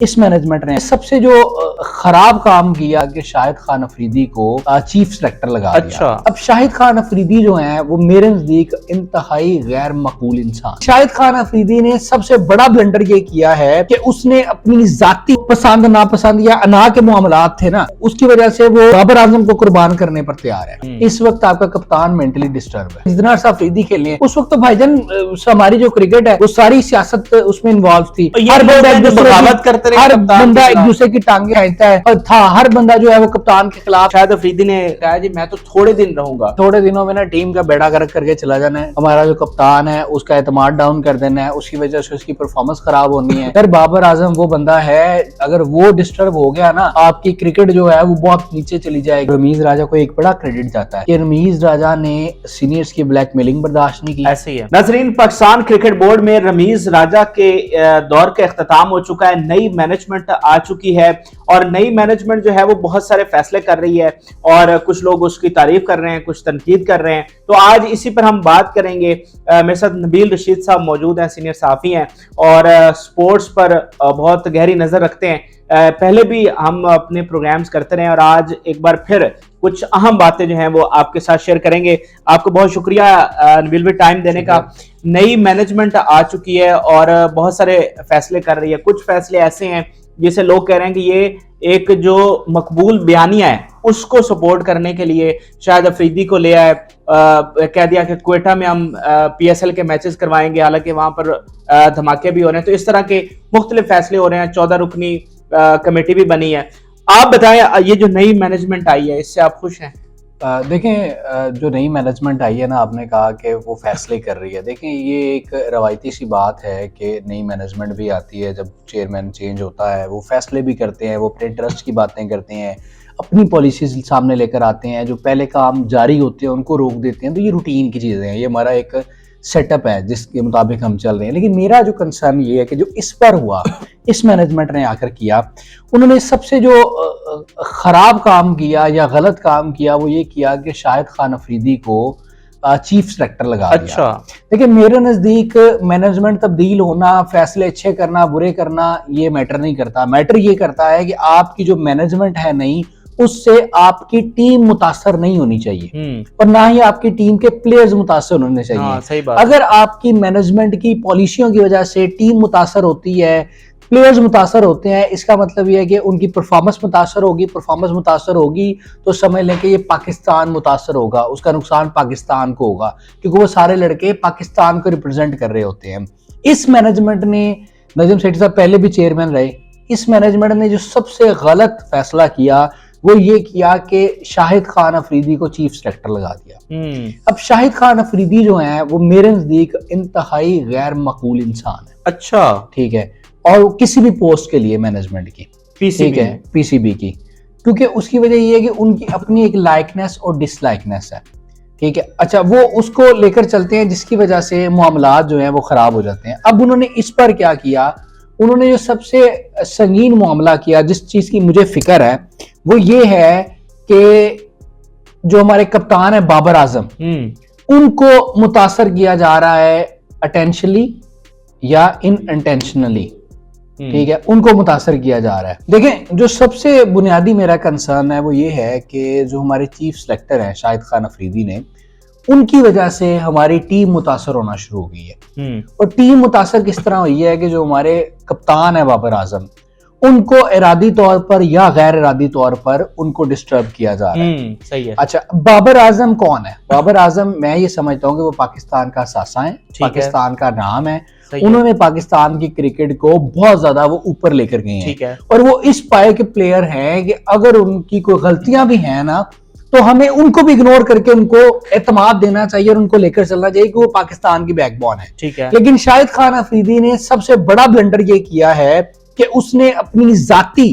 इस मैनेजमेंट ने सबसे जो खराब काम किया कि शाहिद खान अफरीदी को चीफ सेलेक्टर लगा दिया। अब शाहिद खान अफरीदी जो हैं वो मेरे नजदीक इंतहाई गैर मकबूल इंसान। शाहिद खान अफरीदी ने सबसे बड़ा ब्लंडर ये किया है कि उसने अपनी जाती पसंद नापसंद या अना के मामलात थे ना, उसकी वजह से वो बाबर आजम को कुर्बान करने पर तैयार है। इस वक्त आपका कप्तान मेंटली डिस्टर्ब है। जितना अर्सा अफरीदी खेले उस वक्त तो भाईजान हमारी जो क्रिकेट है वो सारी सियासत उसमें इन्वॉल्व थी। हर बंदा एक दूसरे की टांगे खींचता है और था, हर बंदा जो है वो कप्तान के खिलाफ। शाहिद अफरीदी ने कहा जी मैं तो थोड़े दिन रहूंगा, थोड़े दिनों में ना टीम का बेड़ा गर्क करके चला जाना है। हमारा जो कप्तान है उसका एतमाद डाउन कर देना है, उसकी वजह से उसकी परफॉर्मेंस खराब होनी है। फिर बाबर आजम वो बंदा है, अगर वो डिस्टर्ब हो गया ना आपकी क्रिकेट जो है वो बहुत नीचे चली जाएगी। रमीज राजा को एक बड़ा क्रेडिट जाता है कि रमीज राजा ने सीनियर्स की ब्लैकमेलिंग बर्दाश्त नहीं की। ऐसे ही है नाज़रीन, पाकिस्तान क्रिकेट बोर्ड में रमीज राजा के दौर का इख्तिताम हो चुका है। नई मैनेजमेंट आ चुकी है और नई मैनेजमेंट जो है वो बहुत सारे फैसले कर रही है और कुछ लोग उसकी तारीफ कर रहे हैं, कुछ तनकीद कर रहे हैं। तो आज इसी पर हम बात करेंगे। मेरे साथ नबील रशीद साहब मौजूद हैं, सीनियर सहाफ़ी हैं और स्पोर्ट्स पर बहुत गहरी नजर रखते हैं। पहले भी हम अपने प्रोग्राम्स करते रहे और आज एक बार फिर कुछ अहम बातें जो हैं वो आपके साथ शेयर करेंगे। आपको बहुत शुक्रिया नबील भाई टाइम देने का। नई मैनेजमेंट आ चुकी है और बहुत सारे फैसले कर रही है। कुछ फैसले ऐसे हैं जिसे लोग कह रहे हैं कि ये एक जो मकबूल बयानिया है उसको सपोर्ट करने के लिए शाहिद अफरीदी को ले आए। कह दिया कि क्वेटा में हम PSL के मैचेस करवाएंगे, हालांकि वहां पर धमाके भी हो रहे हैं। तो इस तरह के मुख्तलिफ फैसले हो रहे हैं। 14 रुकनी कमेटी भी बनी है। आप बताएं ये जो नई मैनेजमेंट आई है इससे आप खुश हैं? देखें जो नई मैनेजमेंट आई है ना, आपने कहा कि वो फैसले कर रही है। देखें ये एक रवायती सी बात है कि नई मैनेजमेंट भी आती है, जब चेयरमैन चेंज होता है वो फैसले भी करते हैं, वो अपने ट्रस्ट की बातें करते हैं, अपनी पॉलिसीज सामने लेकर आते हैं, जो पहले काम जारी होते हैं उनको रोक देते हैं। तो ये रूटीन की चीज़ें हैं, ये हमारा एक सेटअप है जिसके मुताबिक हम चल रहे हैं। लेकिन मेरा जो कंसर्न ये है कि जो इस पर हुआ, इस मैनेजमेंट ने आकर किया, उन्होंने सबसे जो खराब काम किया या गलत काम किया वो ये किया कि शाहिद खान अफरीदी को चीफ सेलेक्टर लगा दिया। देखिए मेरे नज़दीक मैनेजमेंट तब्दील होना, फैसले अच्छे करना बुरे करना ये मैटर नहीं करता। मैटर ये करता है कि आपकी जो मैनेजमेंट है नई, उससे आपकी टीम मुतासर नहीं होनी चाहिए और ना ही आपकी टीम के प्लेयर्स मुतासर होने चाहिए। हाँ, सही बात। अगर आपकी मैनेजमेंट की पॉलिसियों की वजह से टीम मुतासर होती है, प्लेयर्स मुतासर होते हैं, इसका मतलब यह है कि उनकी परफॉर्मेंस मुतासर होगी। परफॉर्मेंस मुतासर होगी तो समझ लें कि ये पाकिस्तान मुतासर होगा, उसका नुकसान पाकिस्तान को होगा, क्योंकि वो सारे लड़के पाकिस्तान को रिप्रेजेंट कर रहे होते हैं। इस मैनेजमेंट ने, नजीम सेठी साहब पहले भी चेयरमैन रहे, इस मैनेजमेंट ने जो सबसे गलत फैसला किया वो ये किया कि शाहिद खान अफरीदी को चीफ सेलेक्टर लगा दिया। अब शाहिद खान अफरीदी जो हैं वो मेरे नजदीक इंतहाई गैर मकबूल इंसान है। अच्छा, ठीक है, और किसी भी पोस्ट के लिए मैनेजमेंट की, ठीक है, PCB की, क्योंकि उसकी वजह ये है कि उनकी अपनी एक लाइकनेस और डिसलाइकनेस है। ठीक है, अच्छा वो उसको लेकर चलते हैं जिसकी वजह से मामलात जो है वो खराब हो जाते हैं। अब उन्होंने इस पर क्या किया, उन्होंने जो सबसे संगीन मामला किया, जिस चीज की मुझे फिक्र है वो ये है कि जो हमारे कप्तान है बाबर आजम, उनको मुतासर किया जा रहा है अटेंशनली या इनइंटेंशनली। ठीक है, उनको मुतासर किया जा रहा है। देखें जो सबसे बुनियादी मेरा कंसर्न है वो ये है कि जो हमारे चीफ सेलेक्टर हैं शाहिद खान अफरीदी ने, उनकी वजह से हमारी टीम मुतासर होना शुरू हो गई है। और टीम मुतासर किस तरह हुई है कि जो हमारे कप्तान है बाबर आजम, उनको इरादी तौर पर या गैर इरादी तौर पर उनको डिस्टर्ब किया जा रहा है। सही है। अच्छा, बाबर आजम कौन है? बाबर आजम मैं ये समझता हूँ कि वो पाकिस्तान का सासा है, पाकिस्तान का नाम है। उन्होंने पाकिस्तान की क्रिकेट को बहुत ज्यादा वो ऊपर लेकर गए हैं और वो इस पाए के प्लेयर हैं कि अगर उनकी कोई गलतियां भी हैं ना तो हमें उनको भी इग्नोर करके उनको एतमाद देना चाहिए और उनको लेकर चलना चाहिए कि वो पाकिस्तान की बैकबोन है। ठीक है। लेकिन शाहिद खान अफरीदी ने सबसे बड़ा ब्लंडर ये किया है कि उसने अपनी जाती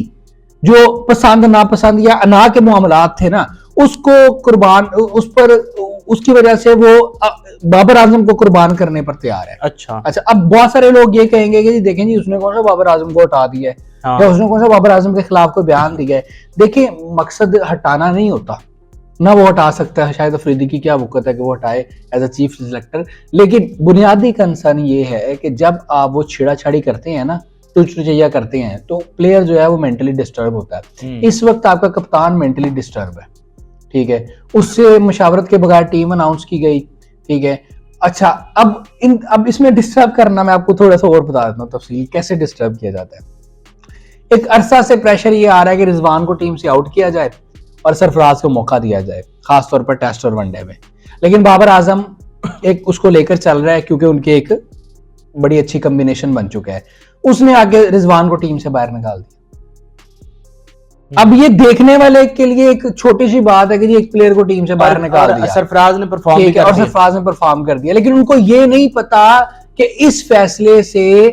जो पसंद नापसंद या अना के मामलात थे ना, उसको कुर्बान, उस पर उसकी वजह से वो बाबर आजम को कुर्बान करने पर तैयार है। अच्छा, अब बहुत सारे लोग ये कहेंगे कि जी देखें जी उसने कौन सा बाबर आजम को हटा दिया है, या उसने कौन सा बाबर आजम के खिलाफ कोई बयान दिया है। देखिए मकसद हटाना नहीं होता ना, वो हटा सकता है। शायद अफरीदी की क्या वक़्त है कि वो हटाए एज अ चीफ सेलेक्टर। लेकिन बुनियादी कंसर्न ये है कि जब आप वो छेड़ाछाड़ी करते हैं ना टुचटुचैया करते हैं तो प्लेयर जो है वो मेंटली डिस्टर्ब होता है। इस वक्त आपका कप्तान मेंटली डिस्टर्ब है, ठीक है, उससे मशावरत के बगैर टीम अनाउंस की गई, ठीक है। अच्छा, अब इसमें डिस्टर्ब करना मैं आपको थोड़ा सा और बता देता हूँ तफसील कैसे डिस्टर्ब किया जाता है। एक अरसा से प्रेशर ये आ रहा है कि रिजवान को टीम से आउट किया जाए और सरफराज को मौका दिया जाए, खासतौर पर टेस्ट और वनडे में। लेकिन बाबर आजम एक उसको लेकर चल रहा है क्योंकि उनके एक बड़ी अच्छी कॉम्बिनेशन बन चुका है। उसने आगे रिजवान को टीम से बाहर निकाल दिया। अब ये देखने वाले के लिए एक छोटी सी बात है कि जी एक प्लेयर को टीम से बाहर निकाल दिया, सरफराज ने परफॉर्म ठीक है, और सरफराज ने परफॉर्म कर दिया, लेकिन उनको ये नहीं पता कि इस फैसले से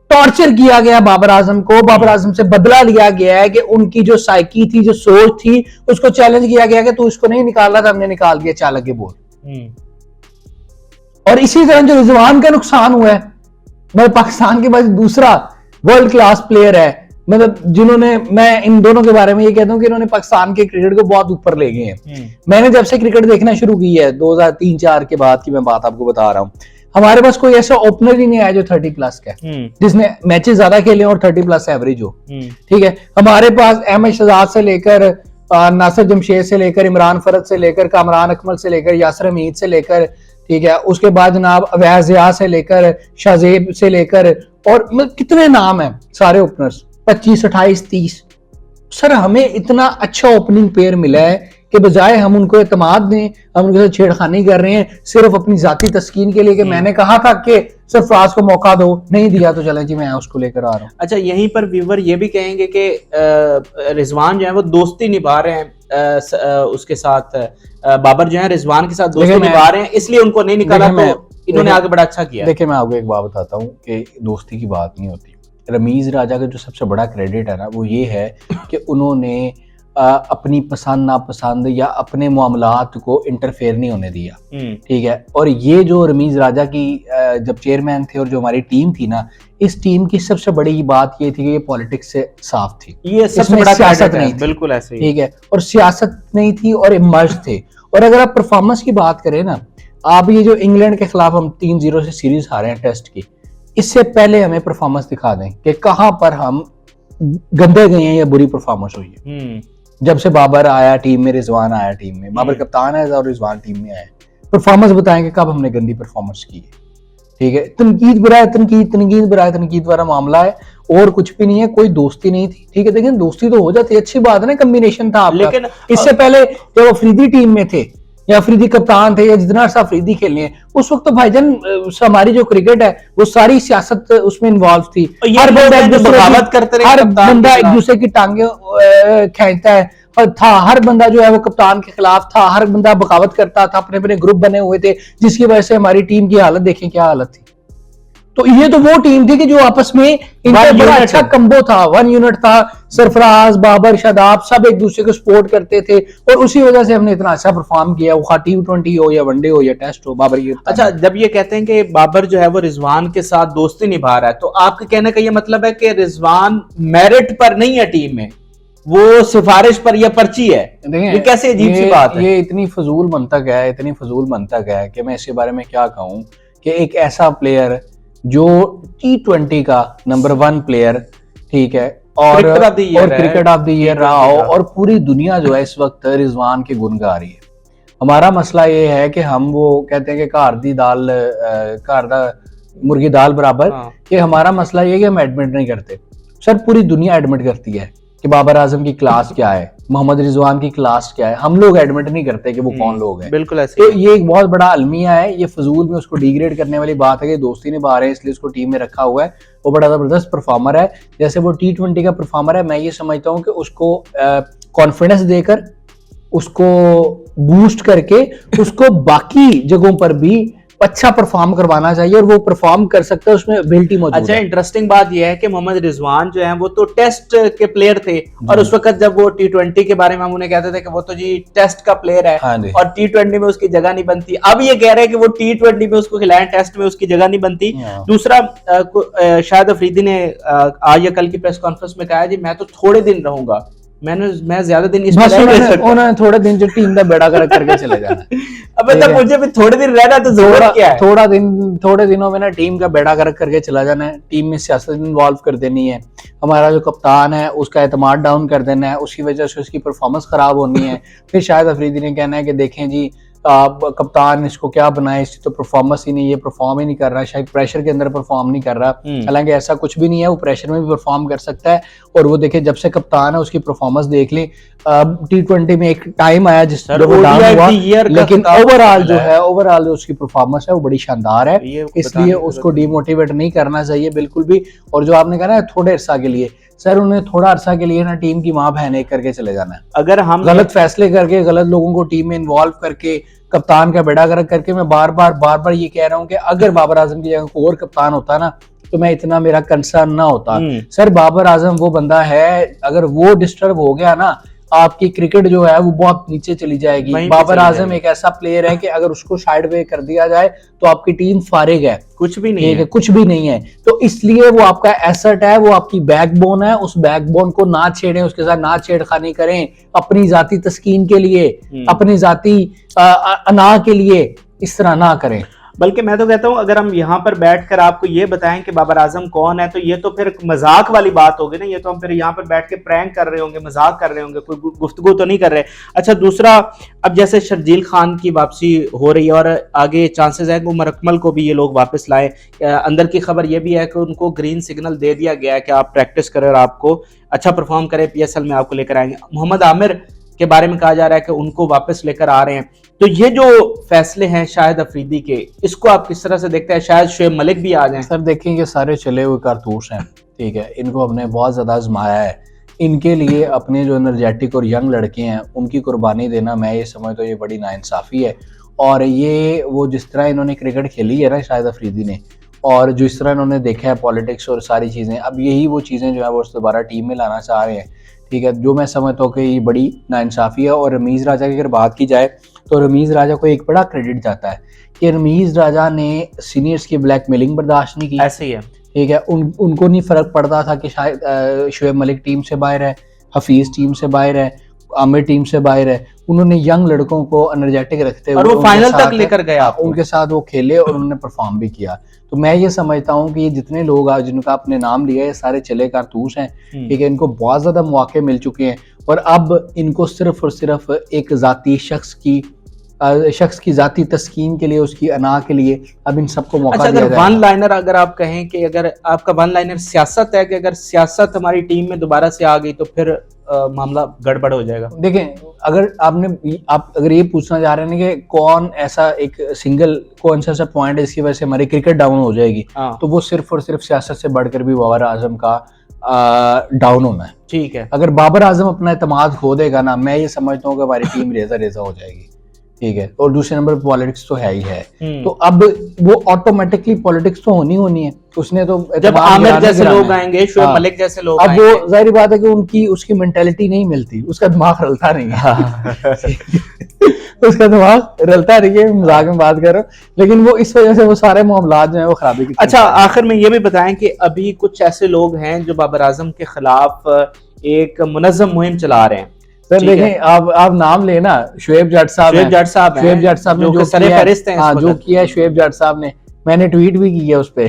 टॉर्चर किया गया बाबर आजम को, बाबर आजम से बदला लिया गया है कि उनकी जो साइकी थी, जो सोच थी, उसको चैलेंज किया गया कि तू इसको नहीं निकाल रहा था, हमने निकाल दिया, चालक के बोल। और इसी तरह जो रिजवान का नुकसान हुआ है, मतलब पाकिस्तान के पास दूसरा वर्ल्ड क्लास प्लेयर है, मतलब जिन्होंने, मैं इन दोनों के बारे में ये कहता हूं कि इन्होंने पाकिस्तान के क्रिकेट को बहुत ऊपर ले गए हैं। मैंने जब से क्रिकेट देखना शुरू की है 2003-4 के बाद की मैं बात आपको बता रहा हूं, हमारे पास कोई ऐसा ओपनर ही नहीं आया जो 30 प्लस का, जिसने मैचेस ज्यादा खेले और 30 प्लस एवरेज हो, ठीक है। हमारे पास अहमद शहजाद से लेकर नासिर जमशेद से लेकर इमरान फरद से लेकर कामरान अकमल से लेकर यासर हमीद से लेकर, ठीक है, उसके बाद जनाब अवैज ज़िया से लेकर शाहजेब से लेकर, और मतलब कितने नाम हैं सारे ओपनर्स, 25, 28, 30। सर हमें इतना अच्छा ओपनिंग पेयर मिला है कि बजाय हम उनको एतमाद दें, हम उनके साथ छेड़खानी कर रहे हैं सिर्फ अपनी जाती तस्कीन के लिए कि मैंने कहा था कि सरफराज को मौका दो, नहीं दिया तो चलें जी मैं उसको लेकर आ रहा हूँ। अच्छा, यहीं पर व्यूवर ये भी कहेंगे कि रिजवान जो है वो दोस्ती निभा रहे हैं उसके साथ, बाबर जो है रिजवान के साथ दोस्ती निभा रहे हैं, इसलिए उनको नहीं निकाला, तो इन्होंने आगे बड़ा अच्छा किया। देखिए मैं आपको एक बात बताता हूँ कि दोस्ती की बात नहीं होती। रमीज राजा का जो सबसे बड़ा क्रेडिट है ना वो ये है कि उन्होंने अपनी पसंद नापसंद या अपने मामलात को इंटरफेयर नहीं होने दिया, ठीक है। और ये जो रमीज राजा की जब चेयरमैन थे और जो हमारी टीम थी ना, इस टीम की सबसे बड़ी बात ये थी कि ये पॉलिटिक्स से साफ थी, ये सबसे बड़ा सियासत नहीं थी, बिल्कुल ऐसे ही, ठीक है, और सियासत नहीं थी और इमर्ज थे। और अगर आप परफॉर्मेंस की बात करें ना, आप ये जो इंग्लैंड के खिलाफ हम 3-0 से सीरीज हारे हैं टेस्ट की, इससे पहले हमें परफॉर्मेंस दिखा दें कि कहां पर हम गंदे गए हैं या बुरी परफॉर्मेंस हुई है। जब से बाबर आया टीम में, रिजवान आया टीम में, बाबर कप्तान है और रिजवान टीम में आया, परफॉर्मेंस बताएंगे कब हमने गंदी परफॉर्मेंस की है, ठीक है। तनकीद बुरा है, तनकीद बुरा है, तनकीद वाला मामला है और कुछ भी नहीं है, कोई दोस्ती नहीं थी, ठीक है। लेकिन दोस्ती तो हो जाती है, अच्छी बात है ना, कॉम्बिनेशन था आपका। लेकिन इससे पहले जब अफरीदी टीम में थे या अफरीदी कप्तान थे या जितना अर्सा अफरीदी खेलने हैं, उस वक्त तो भाईजान हमारी जो क्रिकेट है वो सारी सियासत उसमें इन्वॉल्व थी। हर बंदा एक दूसरे की टांगे खींचता है था, हर बंदा जो है वो कप्तान के खिलाफ था, हर बंदा बगावत करता था, अपने अपने ग्रुप बने हुए थे, जिसकी वजह से हमारी टीम की हालत देखें क्या हालत थी। तो ये तो वो टीम थी कि जो आपस में इनका बड़ा अच्छा कंबो था, 1 यूनिट था, सरफराज, बाबर, शादाब सब एक दूसरे को सपोर्ट करते थे और उसी वजह से हमने इतना अच्छा परफॉर्म किया, वो T20 हो या वनडे हो या टेस्ट हो। बाबर ये अच्छा, जब ये कहते हैं कि बाबर जो है वो रिजवान के साथ दोस्ती निभा रहा है, तो आपके कहने का ये मतलब है कि रिजवान मेरिट पर नहीं है टीम में, वो सिफारिश पर या पर्ची है? ये कैसे अजीब सी बात है। ये इतनी फजूल मंतक है, इतनी फजूल मंतक है कि मैं इसके बारे में क्या कहूँ कि एक ऐसा प्लेयर जो T20 का नंबर 1 प्लेयर, ठीक है, और क्रिकेट ऑफ द ईयर रहा हो, और पूरी दुनिया जो है इस वक्त रिजवान के गुण गा रही है। हमारा मसला ये है कि हम वो कहते हैं कि घर दा मुर्गी दाल बराबर, कि हमारा मसला ये है कि हम एडमिट नहीं करते। सर पूरी दुनिया एडमिट करती है कि बाबर आजम की क्लास क्या है, मोहम्मद रिजवान की क्लास क्या है, हम लोग एडमिट नहीं करते कि वो कौन लोग हैं। बिल्कुल ऐसे। तो ये एक बहुत बड़ा अलमिया है, ये फजूल में उसको डिग्रेड करने वाली बात है कि दोस्ती निभा रहे हैं इसलिए उसको टीम में रखा हुआ है। वो बड़ा जबरदस्त परफॉर्मर है, जैसे वो T20 का परफॉर्मर है। मैं ये समझता हूँ कि उसको कॉन्फिडेंस देकर, उसको बूस्ट करके, उसको बाकी जगहों पर भी अच्छा परफॉर्म करवाना चाहिए और वो परफॉर्म कर सकता है, उसमें एबिलिटी मौजूद है। अच्छा, इंटरेस्टिंग बात यह है कि मोहम्मद रिजवान जो है वो तो टेस्ट के प्लेयर थे, और उस वक्त जब वो T20 के बारे में हम उन्हें कहते थे कि वो तो जी टेस्ट का प्लेयर है, हाँ, और T20 में उसकी जगह नहीं बनती। अब ये कह रहे हैं कि वो T20 में उसको खिलाएं, टेस्ट में उसकी जगह नहीं बनती। दूसरा, शायद अफरीदी ने आज या कल की प्रेस कॉन्फ्रेंस में कहा जी मैं तो थोड़े दिन रहूंगा मैं ज्यादा दिन इस बस पर रह सकता। उन्होंने थोड़े दिन जो टीम का बेड़ा गर्क करके चले जाना है। अब मतलब मुझे भी थोड़े दिन रहना तो जरूरत क्या है? थोड़े दिनों में ना टीम का बेड़ा गर्क करके चला जाना है, टीम में सियासत इन्वॉल्व कर देनी है, हमारा जो कप्तान है उसका एतमाद डाउन कर देना है, उसकी वजह से उसकी परफॉर्मेंस खराब होनी है। फिर शाहिद अफरीदी ने कहना है कि देखें जी कप्तान इसको क्या बनाए, इसकी तो परफॉर्मेंस ही नहीं, ये परफॉर्म ही नहीं कर रहा, शायद प्रेशर के अंदर परफॉर्म नहीं कर रहा। हालांकि ऐसा कुछ भी नहीं है, वो प्रेशर में भी परफॉर्म कर सकता है। और वो देखे जब से कप्तान है उसकी परफॉर्मेंस देख ली। T20 में एक टाइम आया जिस जब वो डाउन हुआ, लेकिन ओवरऑल जो उसकी परफॉर्मेंस है वो बड़ी शानदार है, इसलिए उसको डिमोटिवेट नहीं करना चाहिए बिल्कुल भी। और जो आपने कहा ना थोड़े अरसा के लिए, सर उन्हें थोड़ा अरसा के लिए ना टीम की माँ बहन एक करके चले जाना है। अगर हम गलत फैसले करके, गलत लोगों को टीम में इन्वॉल्व करके, कप्तान का बेड़ा गर्क करके, मैं बार बार ये कह रहा हूँ कि अगर बाबर आजम की जगह कोई और कप्तान होता ना तो मैं इतना मेरा कंसर्न ना होता। सर बाबर आजम वो बंदा है, अगर वो डिस्टर्ब हो गया ना आपकी क्रिकेट जो है वो बहुत नीचे चली जाएगी। बाबर आजम एक ऐसा प्लेयर है कि अगर उसको साइड वे कर दिया जाए तो आपकी टीम फारिग है, कुछ भी नहीं है, कुछ भी नहीं है। तो इसलिए वो आपका एसेट है, वो आपकी बैकबोन है, उस बैकबोन को ना छेड़ें, उसके साथ ना छेड़खानी करें अपनी जाती तस्कीन के लिए, अपनी जाती अना के लिए, इस तरह ना करें। बल्कि मैं तो कहता हूं अगर हम यहाँ पर बैठकर आपको ये बताएं कि बाबर आजम कौन है तो ये तो फिर मजाक वाली बात होगी ना, ये तो हम फिर यहाँ पर बैठ के प्रैंक कर रहे होंगे, मजाक कर रहे होंगे, कोई गुफ्तगू तो नहीं कर रहे। अच्छा दूसरा, अब जैसे शर्जील खान की वापसी हो रही है और आगे चांसेस है कि उमर अकमल को भी ये लोग वापस लाएं। अंदर की खबर ये भी है कि उनको ग्रीन सिग्नल दे दिया गया है कि आप प्रैक्टिस करें और आपको अच्छा परफॉर्म करें, PSL में आपको लेकर आएंगे। मोहम्मद आमिर के बारे में कहा जा रहा है कि उनको वापस लेकर आ रहे हैं। तो ये जो फैसले हैं शाहिद अफरीदी के, इसको आप किस तरह से देखते हैं? शायद शुएब मलिक भी आ जाएं। सर देखेंगे सारे चले हुए कारतूस हैं, ठीक है, इनको हमने बहुत ज्यादा आजमाया है, इनके लिए अपने जो एनर्जेटिक और यंग लड़के हैं उनकी कुर्बानी देना मैं ये समझता हूँ ये बड़ी नाइंसाफी है। और ये वो जिस तरह इन्होंने क्रिकेट खेली है ना शाहिद अफरीदी ने, और जिस तरह इन्होंने देखा है पॉलिटिक्स और सारी चीज़ें, अब यही वो चीज़ें जो है वो दोबारा टीम में लाना चाह रहे हैं, ठीक है, जो मैं समझता हूँ कि ये बड़ी नाइंसाफ़ी है। और रमीज़ राजा की अगर बात की जाए तो रमीज़ राजा को एक बड़ा क्रेडिट जाता है कि रमीज़ राजा ने सीनियर्स की ब्लैकमेलिंग बर्दाश्त नहीं की। ऐसे ही है, ठीक है, उनको नहीं फ़र्क पड़ता था कि शायद शुएब मलिक टीम से बाहर है, हफीज़ टीम से बाहर है, आमिर टीम से बाहर है। उन्होंने यंग लड़कों को एनर्जेटिक रखते हुए और वो फाइनल तक लेकर गए, उनके साथ वो खेले और उन्होंने परफॉर्म भी किया। तो मैं ये समझता हूँ कि ये जितने लोग आज जिनका आपने नाम लिया है सारे चले कारतूस हैं, ठीक है, इनको बहुत ज़्यादा मौके मिल चुके हैं और अब इनको सिर्फ और सिर्फ एक ज़ाती शख्स की जाती तस्कीन के लिए, उसकी अना के लिए अब इन सबको मौका दिया जाए। वन लाइनर अगर आप कहें कि अगर आपका वन लाइनर सियासत है कि अगर सियासत हमारी टीम में दोबारा से आ गई तो फिर मामला गड़बड़ हो जाएगा। देखें, अगर आप अगर ये पूछना चाह रहे हैं कि कौन ऐसा एक सिंगल कौन सा पॉइंट है इसकी वजह से हमारी क्रिकेट डाउन हो जाएगी, तो वो सिर्फ और सिर्फ सियासत से बढ़कर भी बाबर आजम का डाउन होना है। ठीक है, अगर बाबर आजम अपना एतमाद खो देगा ना, मैं ये समझता हूँ कि हमारी टीम रेजा हो जाएगी, ठीक है। और दूसरे नंबर पर पॉलिटिक्स तो है ही है, तो अब वो ऑटोमेटिकली पॉलिटिक्स तो होनी है। उसने तो जब आमिर जैसे लोग आएंगे, शुएब मलिक जैसे लोग अब वो जाहिर बात है कि उसकी मेंटालिटी नहीं मिलती, उसका दिमाग रलता नहीं है। उसका दिमाग रलता नहीं है, मजाक में बात कर रहा हूँ, लेकिन वो इस वजह से वो सारे मामला जो है वो खराबी की। अच्छा, आखिर में ये भी बताएं कि अभी कुछ ऐसे लोग हैं जो बाबर आजम के खिलाफ एक मुनज़्ज़म मुहिम चला रहे हैं। सर देखें, आप नाम लेना, शुएब जट साहब ने जो सरफहरिस्त हैं, जो किया शुएब जट साहब ने, मैंने ट्वीट भी किया उस पे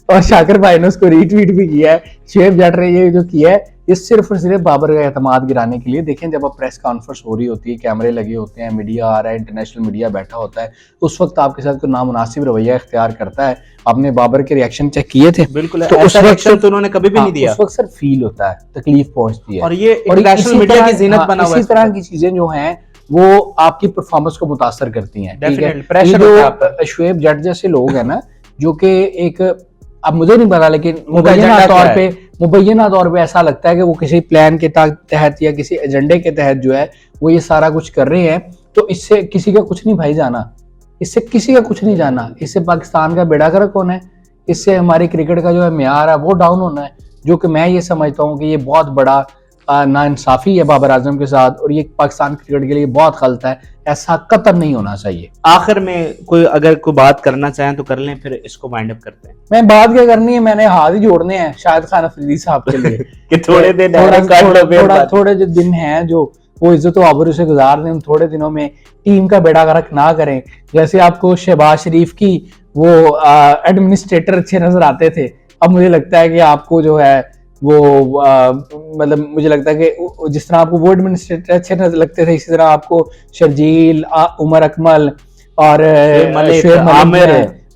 और शाकिर भाई ने उसको रीट्वीट भी किया है। शुएब जट ने ये जो किया है ये सिर्फ और सिर्फ बाबर का एतमाद गिराने के लिए। देखें, जब आप प्रेस कॉन्फ्रेंस हो रही होती है, कैमरे लगे होते हैं, मीडिया आ रहा है, इंटरनेशनल मीडिया बैठा होता है, उस वक्त आपके साथ कोई नामुनासिब रवैया इख्तियार करता है। आपने बाबर के रिएक्शन चेक किए थे? बिल्कुल, तो उस वक्त तो उन्होंने कभी भी नहीं दिया। उस वक्त सर फील होता है, तकलीफ पहुंचती है, और ये इंटरनेशनल मीडिया की ज़ीनत बना हुआ है। इसी तरह की चीजें जो हैं वो आपकी परफॉर्मेंस को मुतासर करती हैं, ठीक है। प्रेशर जो शुएब जट जैसे लोग हैं ना, जो कि एक, अब मुझे नहीं पता, लेकिन मुबैना तौर पे ऐसा लगता है कि वो किसी प्लान के तहत या किसी एजेंडे के तहत जो है वो ये सारा कुछ कर रहे हैं। तो इससे किसी का कुछ नहीं भाई जाना, इससे किसी का कुछ नहीं जाना, इससे पाकिस्तान का बेड़ा गर्क होना है, इससे हमारी क्रिकेट का जो है मेयार है वो डाउन होना है, जो कि मैं ये समझता हूँ कि ये बहुत बड़ा नाइंसाफी है बाबर आजम के साथ, और ये पाकिस्तान क्रिकेट के लिए बहुत गलत है। ऐसा कतई नहीं होना चाहिए। आखिर में कोई अगर कोई बात करना चाहें तो कर लें, फिर इसको वाइंड अप करते हैं। मैं बात क्या करनी है, मैंने हाथ ही जोड़ने हैं शाहिद खान अफरीदी साहब के लिए कि थोड़े दिन थोड़ा जो दिन है जो वो इज्जत व आबरू से गुजार दें, उन थोड़े दिनों में टीम का बेड़ा गर्क ना करें। जैसे आपको शहबाज शरीफ की वो एडमिनिस्ट्रेटर अच्छे नजर आते थे, अब मुझे लगता है कि आपको जो है वो मतलब मुझे लगता है कि जिस तरह आपको वो एडमिनिस्ट्रेटर अच्छे नजर लगते थे, इसी तरह आपको शर्जील, उमर अकमल और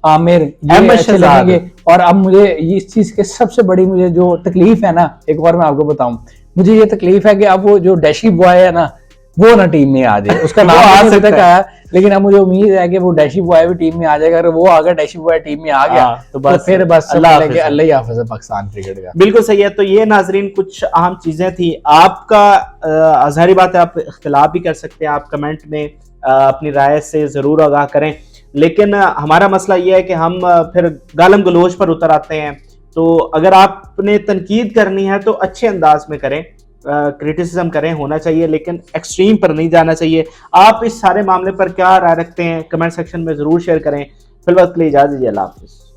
आमिर ये अच्छे लगेंगे। और अब मुझे इस चीज के सबसे बड़ी मुझे जो तकलीफ है ना, एक बार मैं आपको बताऊं, मुझे ये तकलीफ है कि अब वो जो डैशी बॉय है ना, वो ना टीम में आ जाए। उसका नाम आ सकता है, लेकिन अब मुझे उम्मीद है कि वो डैशी बॉय भी टीम में आ जाएगा। अगर वो आ गया, डैशी बॉय टीम में आ गया, तो फिर बस अल्लाह ही हाफ़िज़ है पाकिस्तान क्रिकेट का। बिल्कुल सही है। तो ये नाजरीन कुछ अहम चीजें थी। आपका ज़ाहिर बात है, आप इख्तिलाफ भी कर सकते हैं, आप कमेंट में अपनी राय से जरूर आगाह करें, लेकिन हमारा मसला ये है कि हम फिर गालम गलोच पर उतर आते हैं। तो अगर आपने तनकीद करनी है तो अच्छे अंदाज में करें, क्रिटिसिज्म करें, होना चाहिए, लेकिन एक्सट्रीम पर नहीं जाना चाहिए। आप इस सारे मामले पर क्या राय रखते हैं कमेंट सेक्शन में जरूर शेयर करें। फिलहाल के लिए इजाज़त दीजिए, अल्लाह हाफ़िज़।